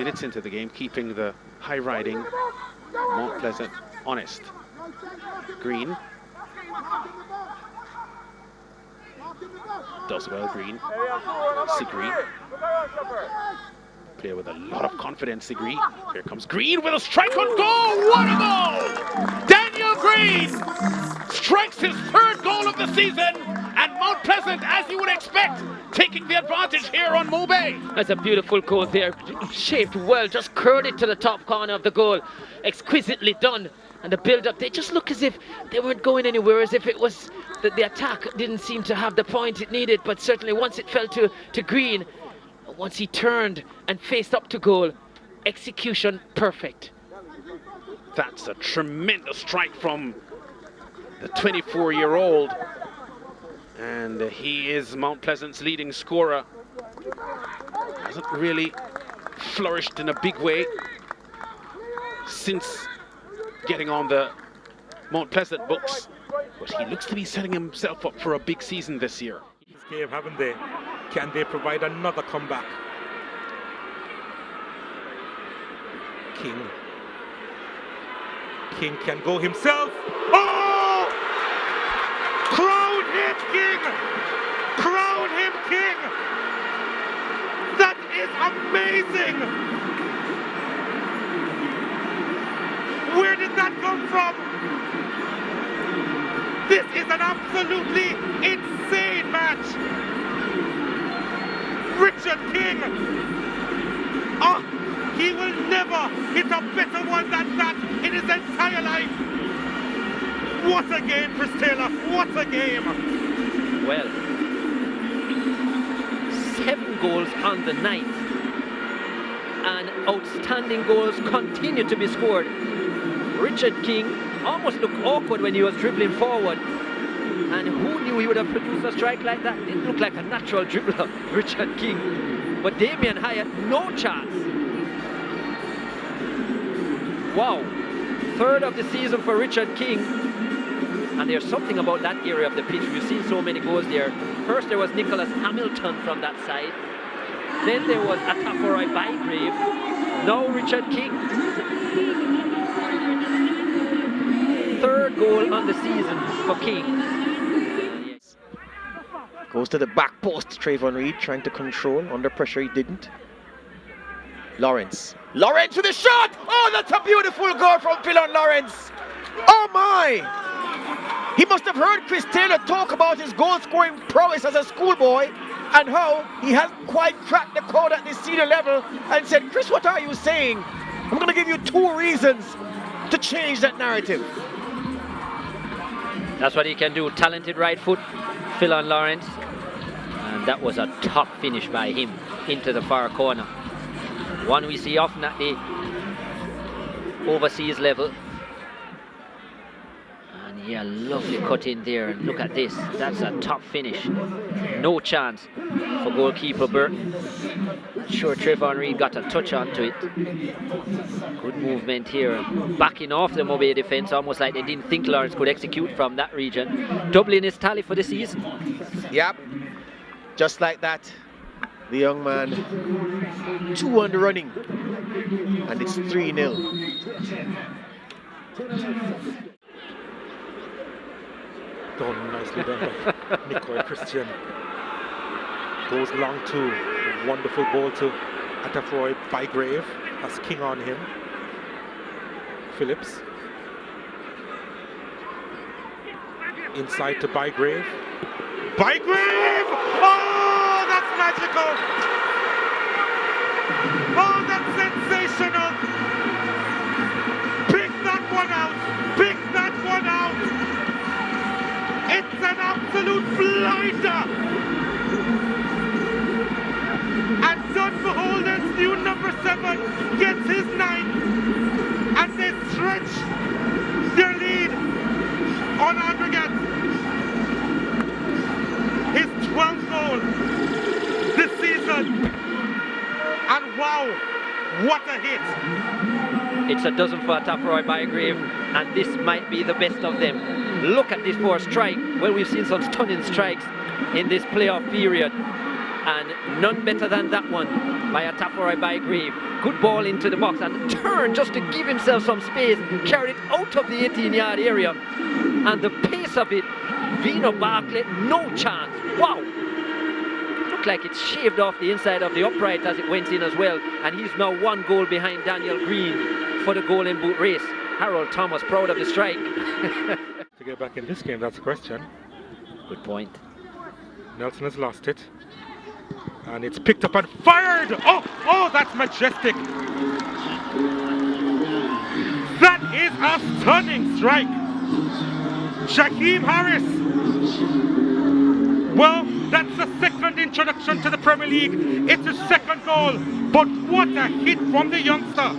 minutes into the game, keeping the high-riding Mount Pleasant honest. Green. Does well, Green. Sigri. Player with a lot of confidence, Sigri. Here comes Green with a strike on goal! What a goal! Daniel Green strikes his third goal of the season, and Mount Pleasant, as you would expect, taking the advantage here on Mobay. That's a beautiful goal there, shaped well, just curled it to the top corner of the goal. Exquisitely done. And the build-up, they just look as if they weren't going anywhere, as if it was that the attack didn't seem to have the point it needed. But certainly once it fell to Green, once he turned and faced up to goal, execution perfect. That's a tremendous strike from the 24-year-old. And he is Mount Pleasant's leading scorer. Hasn't really flourished in a big way since getting on the Mount Pleasant books, but he looks to be setting himself up for a big season this year. This game, haven't they? Can they provide another comeback? King can go himself. Oh! Crown him king! Crown him king! That is amazing! Where did that come from? This is an absolutely insane match. Richard King. Oh, he will never hit a better one than that in his entire life. What a game, Chris Taylor. What a game. Well, 7 goals on the night. And outstanding goals continue to be scored. Richard King almost looked awkward when he was dribbling forward. And who knew he would have produced a strike like that? It looked like a natural dribbler, Richard King. But Damien Hyatt, no chance. Wow. 3rd of the season for Richard King. And there's something about that area of the pitch. We've seen so many goals there. First there was Nicholas Hamilton from that side. Then there was Ataforai Bygrave. Now Richard King. 3rd goal on the season for King. Goes to the back post, Trayvon Reed trying to control. Under pressure, he didn't. Lawrence with a shot! Oh, that's a beautiful goal from Philon Lawrence! Oh my! He must have heard Chris Taylor talk about his goal-scoring prowess as a schoolboy and how he hasn't quite cracked the code at the senior level, and said, Chris, what are you saying? I'm going to give you 2 reasons to change that narrative. That's what he can do. Talented right foot, Philon Lawrence. And that was a top finish by him into the far corner. One we see often at the overseas level. And yeah, lovely cut in there. And look at this. That's a top finish. No chance for goalkeeper Burton. Not sure Trayvon Reed got a touch onto it. Good movement here. Backing off the Mobay defence, almost like they didn't think Lawrence could execute from that region. Doubling his tally for the season. Yep. Just like that. The young man, 2 on the running. And it's 3-0. Done nicely done by Nicoy Christian. Goes long to wonderful ball to Ataforai Bygrave. Has King on him. Phillips. Inside to Bygrave. Bygrave! Oh, that's magical! Oh, that's sensational! Pick that one out! Pick that one out! It's an absolute blinder! And John Beholden's new number 7 gets his 9th, and they stretch their lead on aggregate. His 12th goal this season, and wow, what a hit! It's a dozen for Ataforai Bygrave, and this might be the best of them. Look at this 4th strike. Well, we've seen some stunning strikes in this playoff period. and none better than that one by a Taforai Bygrave. Good ball into the box and turn just to give himself some space, carried it out of the 18-yard area, and the pace of it, Vino Bartlett, no chance. Wow! Looked like it shaved off the inside of the upright as it went in as well, and he's now 1 goal behind Daniel Green for the Golden Boot race. Harold Thomas proud of the strike. To get back in this game, that's the question. Good point. Nelson has lost it. And it's picked up and fired! Oh, that's majestic! That is a stunning strike! Jahim Harris! Well, that's the second introduction to the Premier League. It's his second goal, but what a hit from the youngster!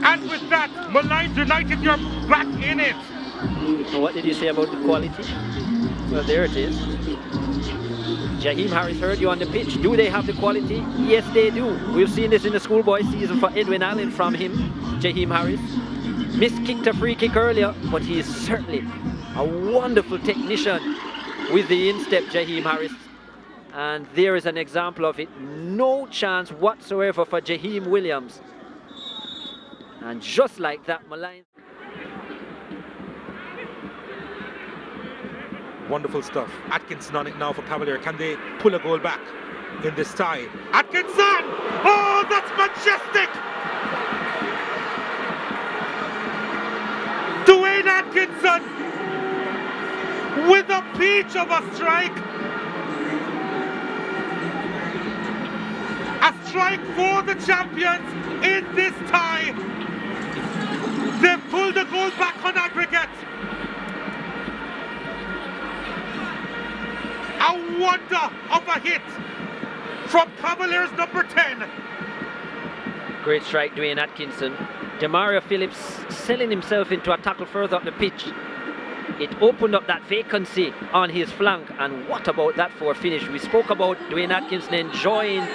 And with that, Malines United, you're back in it! So what did you say about the quality? Well, there it is. Jahim Harris heard you on the pitch. Do they have the quality? Yes, they do. We've seen this in the schoolboy season for Edwin Allen from him, Jahim Harris. Miskicked a free kick earlier, but he is certainly a wonderful technician with the instep, Jahim Harris. And there is an example of it. No chance whatsoever for Jahim Williams. And just like that, Malines. Wonderful stuff. Atkinson on it now for Cavalier. Can they pull a goal back in this tie? Atkinson! Oh, that's majestic! Dwayne Atkinson with a peach of a strike. A strike for the champions in this tie. They've pulled the goal back on aggregate. A wonder of a hit from Cavaliers number 10. Great strike, Dwayne Atkinson. Demario Phillips selling himself into a tackle further up the pitch. It opened up that vacancy on his flank, and what about that for a finish? We spoke about Dwayne Atkinson enjoying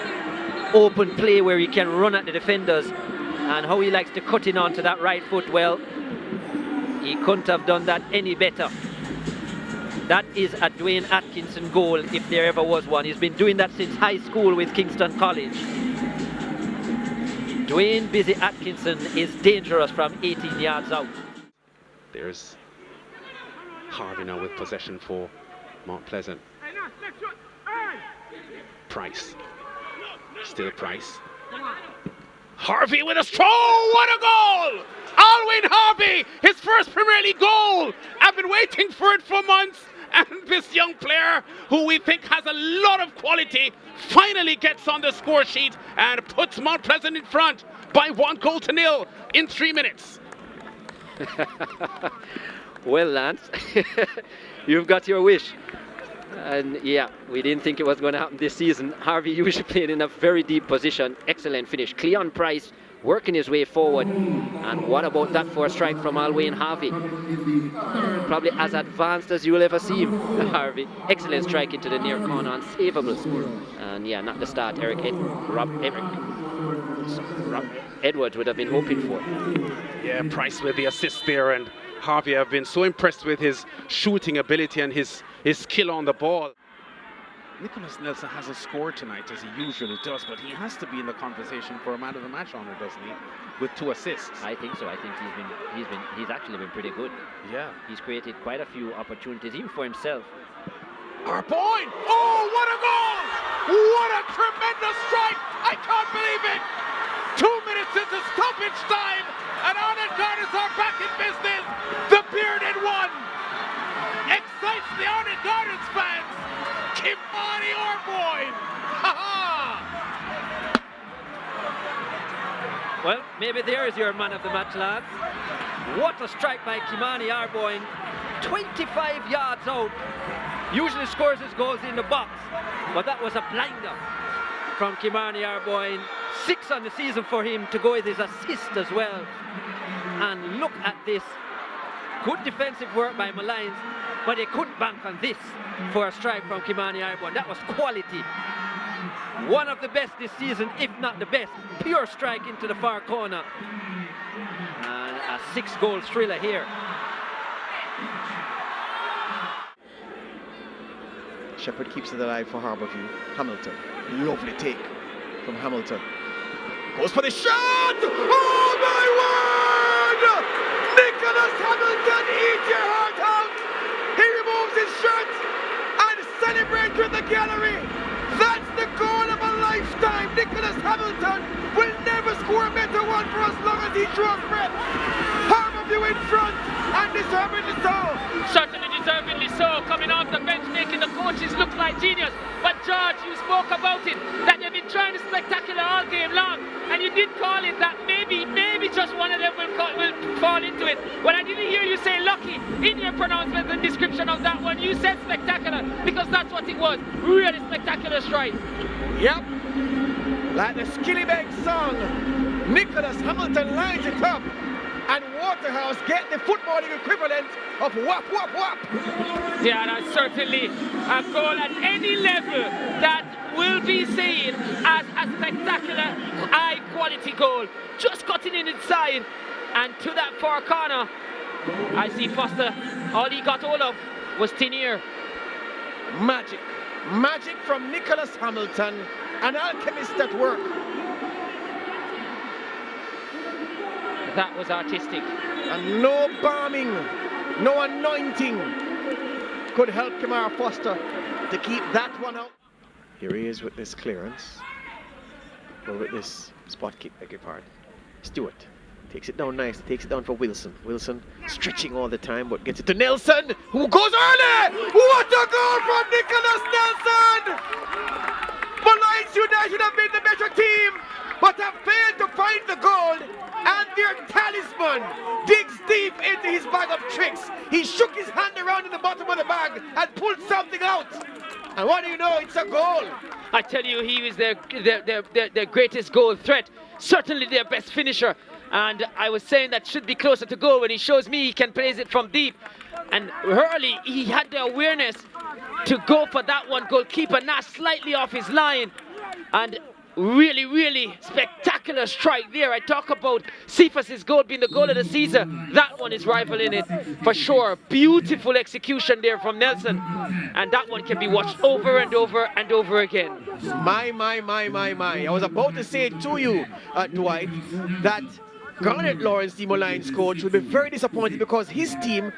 open play where he can run at the defenders and how he likes to cut in onto that right foot. Well, he couldn't have done that any better. That is a Dwayne Atkinson goal if there ever was one. He's been doing that since high school with Kingston College. Dwayne Busy Atkinson is dangerous from 18 yards out. There's Harvey now with possession for Mount Pleasant. Price. Still Price. Harvey with a throw! What a goal! Alwyn Harvey, his first Premier League goal! I've been waiting for it for months, and this young player, who we think has a lot of quality, finally gets on the score sheet and puts Mount Pleasant in front by 1-0 in 3 minutes. Well, Lance, you've got your wish. And yeah, we didn't think it was going to happen this season. Harvey usually playing in a very deep position. Excellent finish. Cleon Price working his way forward. And what about that for a strike from Alwyn Harvey? Probably as advanced as you will ever see him, Harvey. Excellent strike into the near corner, unsavable. And yeah, not the start Rob Edwards would have been hoping for. Yeah, Price with the assist there, and Harvey, I've been so impressed with his shooting ability and his skill on the ball. Nicholas Nelson hasn't scored tonight as he usually does, but he has to be in the conversation for a man of the match honor, doesn't he? With 2 assists. I think so. I think he's actually been pretty good. Yeah. He's created quite a few opportunities, even for himself. Airborne! Oh, what a goal! What a tremendous strike! I can't believe it! 2 minutes into stoppage time, and Arnold Gardens are back in business. The bearded one excites the Arnold Gardens fans. Kimani Airborne! Ha-ha! Well, maybe there is your man of the match, lads. What a strike by Kimani Airborne. 25 yards out. Usually scores his goals in the box, but that was a blinder from Kimani Airborne. 6 on the season for him, to go with his assist as well. And look at this. Good defensive work by Malines, but they couldn't bank on this for a strike from Kimani Airborne. That was quality. One of the best this season, if not the best. Pure strike into the far corner. And a 6-goal thriller here. Shepherd keeps it alive for Harborview. Hamilton. Lovely take from Hamilton. Goes for the shot! Oh my word! Nicholas Hamilton, eat your heart out! He removes his shirt and celebrates with the gallery. That's the goal of a lifetime. Nicholas Hamilton will never score a better one for as long as he draws breath. Harborview in front, and deservedly so. Certainly deservedly so, coming off the bench, making the coaches look like genius. But George, you spoke about it, that they've been trying to spectacular all game long, and you did call it that maybe just one of them will fall into it. But I didn't hear you say lucky in your pronouncement and description of that one. You said spectacular, because that's what it was. Really spectacular strike. Yep. Like the Skillybeg song, Nicholas Hamilton lines it up, and Waterhouse get the footballing equivalent of whap, whap, whap. Yeah, that's certainly a goal at any level that will be seen as a spectacular, high-quality goal. Just cutting in inside, and to that far corner, I see Foster. All he got hold of was Tinier. Magic. Magic from Nicholas Hamilton, an alchemist at work. That was artistic. And no balming, no anointing could help Kimani Foster to keep that one out. Here he is with this clearance. Or with this spot kick, beg your pardon. Stewart takes it down nice, takes it down for Wilson. Wilson stretching all the time, but gets it to Nelson, who goes early! What a goal from Nicholas Nelson! Lions United have been the better team, but have failed to find the goal, and their talisman digs deep into his bag of tricks. He shook his hand around in the bottom of the bag and pulled something out. And what do you know? It's a goal. I tell you, he was their greatest goal threat. Certainly their best finisher. And I was saying that should be closer to goal when he shows me he can place it from deep. And Hurley, he had the awareness to go for that one. Goalkeeper Nash slightly off his line. And really, really spectacular strike there. I talk about Cephas's goal being the goal of the season. That one is rivaling it for sure. Beautiful execution there from Nelson. And that one can be watched over and over and over again. My. I was about to say to you, Dwight, that Garnet Lawrence, Timo Lions coach, will be very disappointed because his team